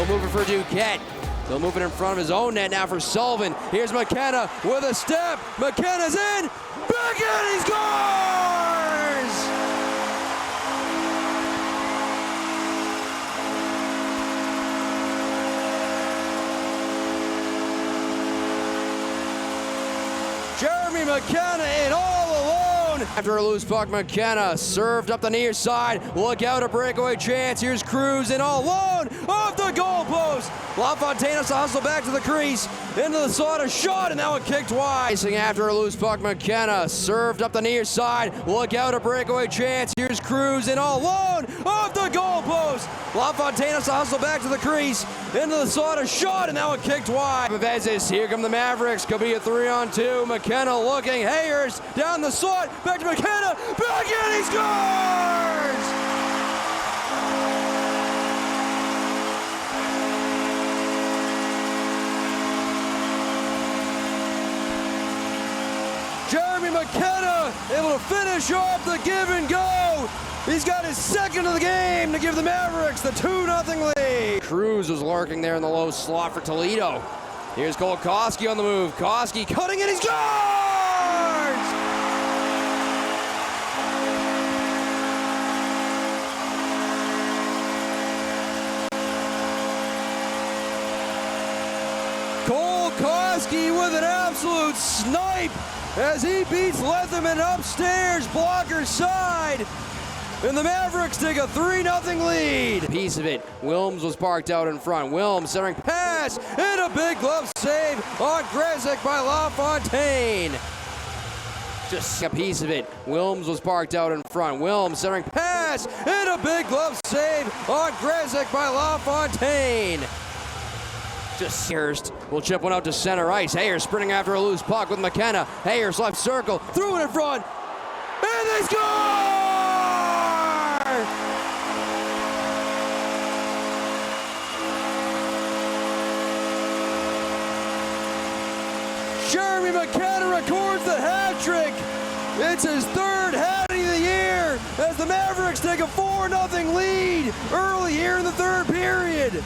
Still moving for Duquette. Still moving in front of his own net now for Sullivan. Here's McKenna with a step. McKenna's in. Back in, he scores! Jeremy McKenna in all alone. After a loose puck, McKenna served up the near side. Look out, a breakaway chance. Here's Cruz in all alone. Off the goalpost. LaFontaine has to hustle back to the crease. Into the slot, a shot, and now a kick twice. After a loose puck, McKenna served up the near side. Look out, a breakaway chance. Here's Cruz in all alone. Off the goalpost. LaFontaine has to hustle back to the crease. Into the slot, a shot, and now a kick twice. Bevezis, here come the Mavericks. Could be a 3-on-2. McKenna looking. Hayers down the slot. Back to McKenna. Back in, he scores! Jeremy McKenna able to finish off the give and go. He's got his second of the game to give the Mavericks the 2-0 lead. Cruz was lurking there in the low slot for Toledo. Here's Kolkoski on the move. Koski cutting it, he scores! Kolkoski with an absolute snipe as he beats Leatherman upstairs, blocker side. And the Mavericks take a 3-0 lead. Piece of it. Wilms was parked out in front. Wilms centering pass and a big glove save on Grezik by LaFontaine. Just a piece of it. Wilms was parked out in front. Wilms centering pass and a big glove save on Grezik by LaFontaine. Just Hayers will chip one out to center ice. Hayers sprinting after a loose puck with McKenna. Hayers left circle, threw it in front, and they score! Jeremy McKenna records the hat trick. It's his third hattie of the year as the Mavericks take a 4-0 lead early here in the third period. It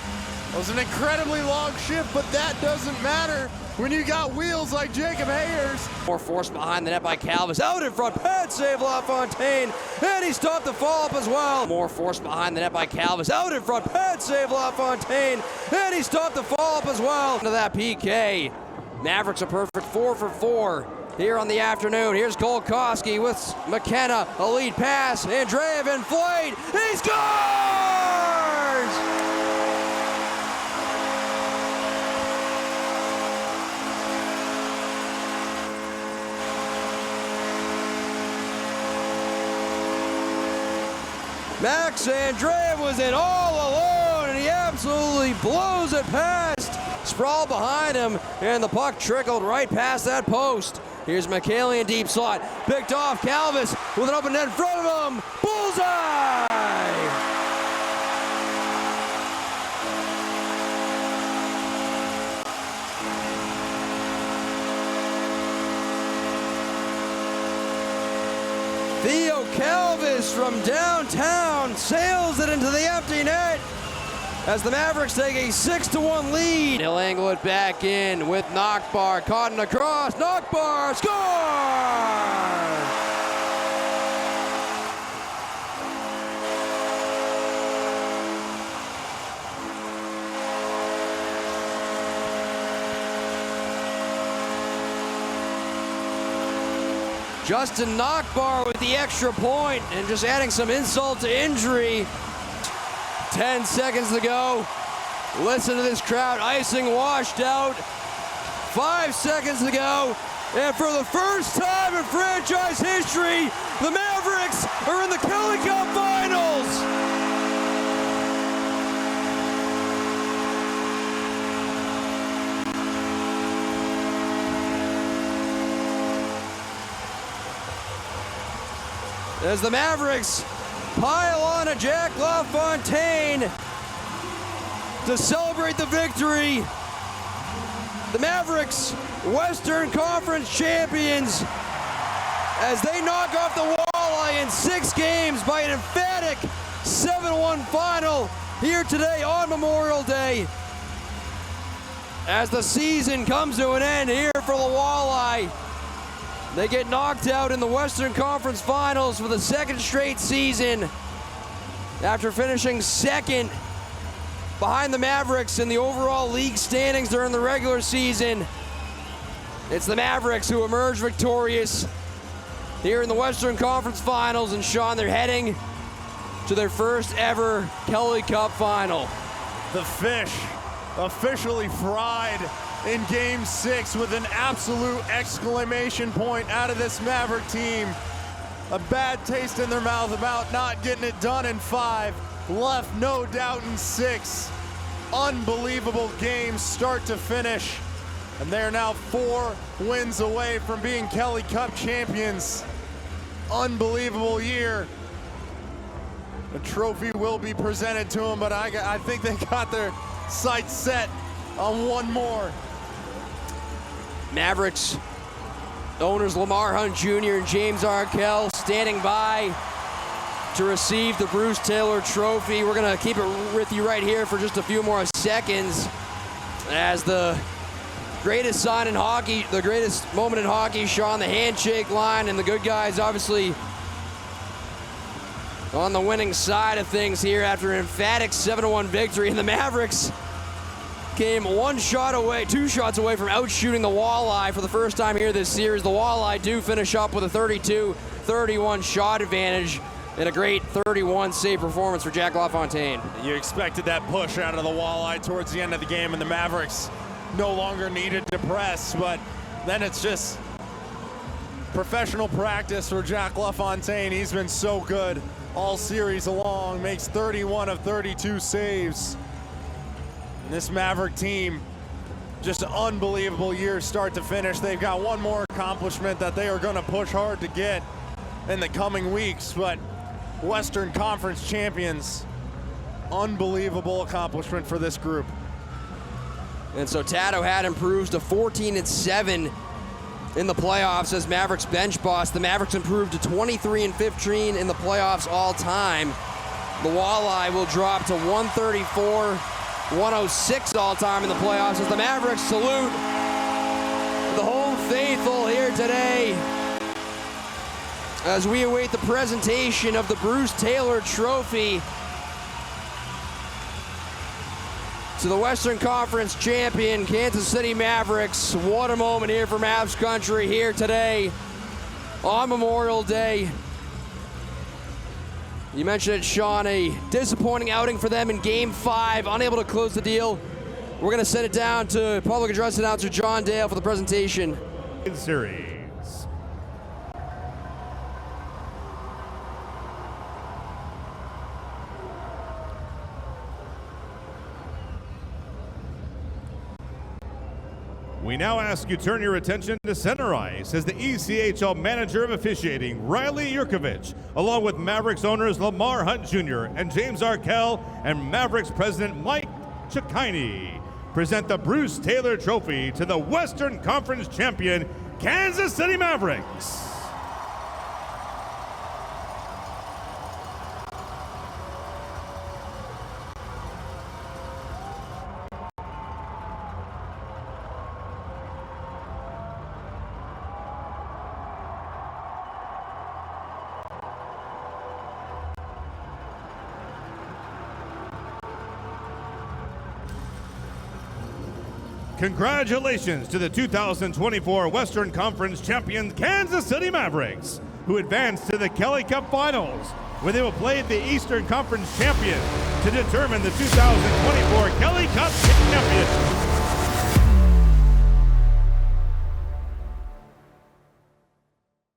was an incredibly long shift, but that doesn't matter when you got wheels like Jacob Hayers. More force behind the net by Calvis. Out in front, pad save LaFontaine, and he stopped the follow-up as well. More force behind the net by Calvis. Out in front, pad save LaFontaine, and he stopped the follow-up as well. To that PK. Mavericks a perfect 4 for 4 here on the afternoon. Here's Kolkoski with McKenna, a lead pass. Andreev in flight, he scores! Max Andreev was in all alone, and he absolutely blows it past. Sprawl behind him, and the puck trickled right past that post. Here's McKaylee in deep slot. Picked off Calvis with an open net in front of him. Bullseye! Theo Calvis from downtown sails it into the empty net as the Mavericks take a 6-1 lead. He'll angle it back in with Nockbar, caught in across. Nockbar scores! Justin Nockbar with the extra point and just adding some insult to injury. 10 seconds to go. Listen to this crowd, icing washed out. 5 seconds to go. And for the first time in franchise history, the Mavericks are in the Kelly Cup Finals. As the Mavericks pile on a Jack LaFontaine to celebrate the victory. The Mavericks, Western Conference champions, as they knock off the Walleye in 6 games by an emphatic 7-1 final here today on Memorial Day as the season comes to an end here for the Walleye. They get knocked out in the Western Conference Finals for the second straight season after finishing second behind the Mavericks in the overall league standings during the regular season. It's the Mavericks who emerge victorious here in the Western Conference Finals, and Sean, they're heading to their first ever Kelly Cup final. The fish officially fried in Game 6 with an absolute exclamation point out of this Maverick team. A bad taste in their mouth about not getting it done in 5. Left no doubt in 6. Unbelievable game start to finish. And they are now 4 wins away from being Kelly Cup champions. Unbelievable year. The trophy will be presented to them, but I think they got their sights set on one more. Mavericks owners Lamar Hunt Jr. and James Arkell standing by to receive the Bruce Taylor Trophy. We're going to keep it with you right here for just a few more seconds as the greatest sign in hockey, the greatest moment in hockey, Sean, the handshake line, and the good guys obviously on the winning side of things here after an emphatic 7-1 victory. And the Mavericks came 2 shots away from outshooting the Walleye for the first time here this series. The Walleye do finish up with a 32-31 shot advantage and a great 31 save performance for Jack LaFontaine. You expected that push out of the Walleye towards the end of the game, and the Mavericks no longer needed to press, but then it's just professional practice for Jack LaFontaine. He's been so good all series long, makes 31 of 32 saves. And this Maverick team, just an unbelievable year start to finish. They've got one more accomplishment that they are going to push hard to get in the coming weeks, but Western Conference champions, unbelievable accomplishment for this group. And so Tato had improves to 14-7 in the playoffs as Mavericks bench boss. The Mavericks improved to 23-15 in the playoffs all time. The Walleye will drop to 134-106 all time in the playoffs as the Mavericks salute the home faithful here today as we await the presentation of the Bruce Taylor Trophy to the Western Conference champion, Kansas City Mavericks. What a moment here for Mavs country here today on Memorial Day. You mentioned it, Sean, a disappointing outing for them in Game 5, unable to close the deal. We're going to send it down to public address announcer John Dale for the presentation. Series. We now ask you turn your attention to center ice as the ECHL manager of officiating, Riley Yurkovich, along with Mavericks owners Lamar Hunt Jr. and James Arkell and Mavericks president Mike Chikini, present the Bruce Taylor Trophy to the Western Conference champion, Kansas City Mavericks. Congratulations to the 2024 Western Conference champion Kansas City Mavericks, who advanced to the Kelly Cup Finals, where they will play the Eastern Conference champion to determine the 2024 Kelly Cup champion.